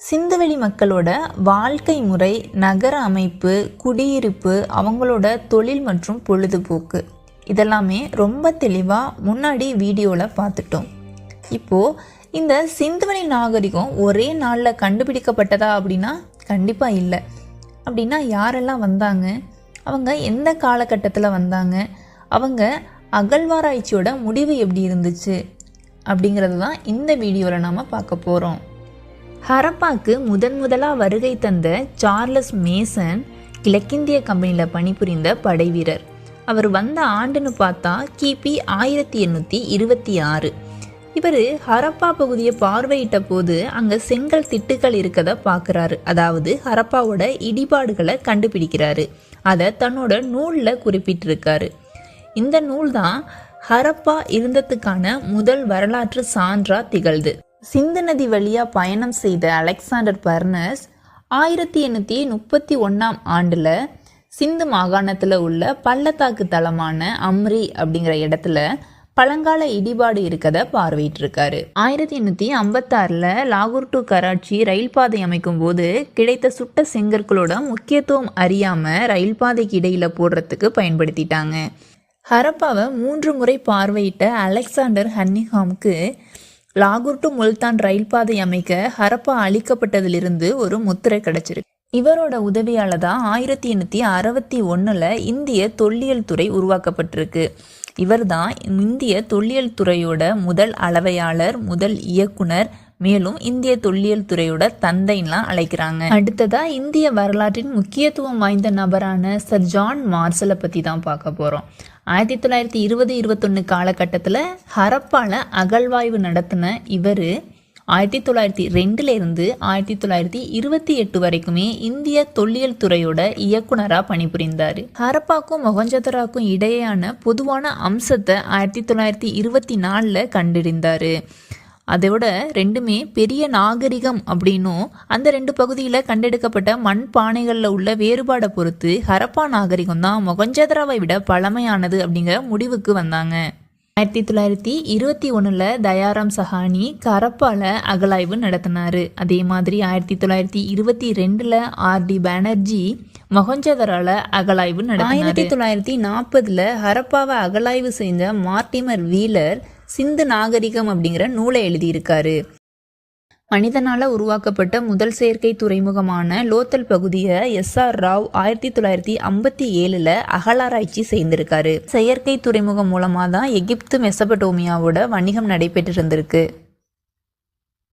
சிந்துவெளி மக்களோட வாழ்க்கை முறை, நகர அமைப்பு, குடியிருப்பு, அவங்களோட தொழில் மற்றும் பொழுதுபோக்கு இதெல்லாமே ரொம்ப தெளிவாக முன்னாடி வீடியோவில் பார்த்துட்டோம். இப்போது இந்த சிந்துவெளி நாகரிகம் ஒரே நாளில் கண்டுபிடிக்கப்பட்டதா அப்படின்னா கண்டிப்பாக இல்லை. அப்படின்னா யாரெல்லாம் வந்தாங்க, அவங்க எந்த காலகட்டத்தில் வந்தாங்க, அவங்க அகழ்வாராய்ச்சியோட முடிவு எப்படி இருந்துச்சு அப்படிங்கிறது தான் இந்த வீடியோவில் நாம் பார்க்க போகிறோம். ஹரப்பாக்கு முதலாக வருகை தந்த சார்லஸ் மேசன் கிழக்கிந்திய கம்பெனியில் பணிபுரிந்த படை வீரர். அவர் வந்த ஆண்டுன்னு பார்த்தா கிபி 1826. இவர் ஹரப்பா பகுதியை பார்வையிட்ட போது அங்கே செங்கல் திட்டுகள் இருக்கதை பார்க்குறாரு. அதாவது ஹரப்பாவோட இடிபாடுகளை கண்டுபிடிக்கிறாரு. அதை தன்னோட நூலில் குறிப்பிட்டிருக்காரு. இந்த நூல் தான் ஹரப்பா இருந்ததுக்கான முதல் வரலாற்று சான்றா திகழ்து. சிந்து நதி வழியாக பயணம் செய்த அலெக்சாண்டர் பர்னஸ் 1831 ஆண்டில் சிந்து மாகாணத்தில் உள்ள பள்ளத்தாக்கு தளமான அம்ரி அப்படிங்கிற இடத்துல பழங்கால இடிபாடு இருக்கதை பார்வையிட்டிருக்காரு. 1856 லாகூர் டு கராச்சி ரயில் பாதை அமைக்கும் போது கிடைத்த சுட்ட செங்கற்களோட முக்கியத்துவம் அறியாமல் ரயில் பாதைக்கு இடையில் போடுறதுக்கு பயன்படுத்திட்டாங்க. ஹரப்பாவை 3 முறை பார்வையிட்ட அலெக்சாண்டர் ஹன்னிஹாம்க்கு லாகூர் டு முல்தான் ரயில் பாதை அமைக்க ஹரப்பா அளிக்கப்பட்டதிலிருந்து ஒரு முத்திரை கிடைச்சிருக்கு. இவரோட உதவியால் தான் 1861 இந்திய தொல்லியல் துறை உருவாக்கப்பட்டிருக்கு. இவர் தான் இந்திய தொல்லியல் துறையோட முதல் அளவையாளர், முதல் இயக்குனர், மேலும் இந்திய தொல்லியல் துறையோட தந்தைன்லாம் அழைக்கிறாங்க. அடுத்ததா இந்திய வரலாற்றின் முக்கியத்துவம் வாய்ந்த நபரான சர் ஜான் மார்சலை பற்றி தான் பார்க்க போகிறோம். 1920-21 காலகட்டத்தில் ஹரப்பால அகழ்வாய்வு நடத்தின இவர் 1902 1928 வரைக்குமே இந்திய தொல்லியல் துறையோட இயக்குனராக பணிபுரிந்தார். ஹரப்பாக்கும் மொஹஞ்சதாரோக்கும் இடையேயான பொதுவான அம்சத்தை 1924 கண்டறிந்தார். அதோட ரெண்டுமே பெரிய நாகரிகம் அப்படின்னும் அந்த 2 பகுதியில் கண்டெடுக்கப்பட்ட மண் பானைகளில் உள்ள வேறுபாடை பொறுத்து ஹரப்பா நாகரிகம் தான் மொஹஞ்சதாரோவை விட பழமையானது அப்படிங்கிற முடிவுக்கு வந்தாங்க. 1921 தயாராம் சஹானி ஹரப்பால அகழாய்வு நடத்தினார். அதே மாதிரி 1922 ஆர்டி பானர்ஜி மொஹஞ்சதாரோல அகழாய்வு நடத்தினார். 1940 ஹரப்பாவை அகழாய்வு செஞ்ச மார்டிமர் வீலர் சிந்து நாகரிகம் அப்படிங்கிற நூலை எழுதியிருக்காரு. மனிதனால் உருவாக்கப்பட்ட முதல் செயற்கை துறைமுகமான லோத்தல் பகுதியை SR ராவ் 1957 அகழாராய்ச்சி செய்திருக்காரு. செயற்கை துறைமுகம் மூலமாக தான் எகிப்து மெசபடோமியாவோட வணிகம் நடைபெற்றிருந்திருக்கு.